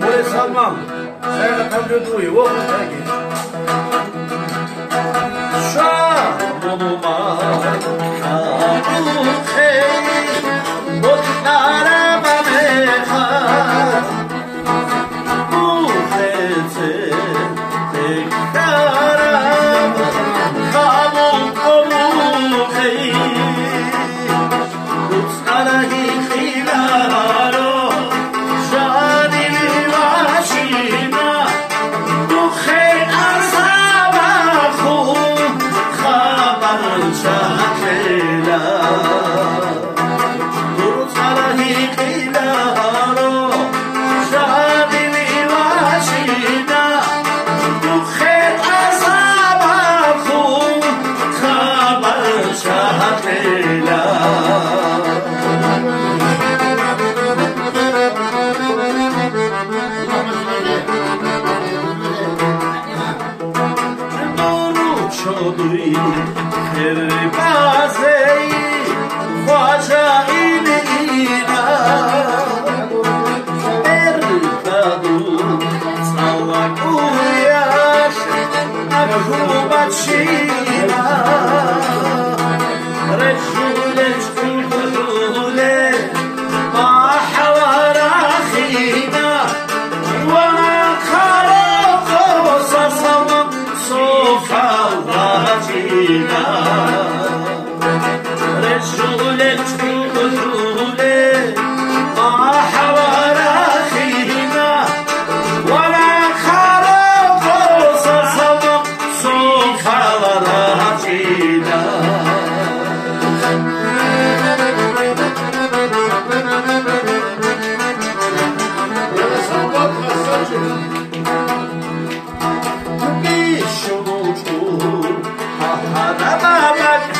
Moje sad mam, sada tam ljuduju, ovo tegi. Šamu maj, kamu hej, od narama meha. Uhece, tek karam, kamu komu hej. Utsarahi khilaro, shadi vashina, dukhe asaba khun, khabar shakela. Utsarahi khilaro, shadi vashina, dukhe asaba khun, khabar shakela. شدوی خربازی خواجه اینا ارتدو سواکویاش اکوباتشینا رجولش کلوله ما حوارا خینا وانا خارقو ساسما صوفا واجینا رجولش کلوله ما حوارا خینا وانا خارقو ساسما صوفا واجینا Show, ha ha,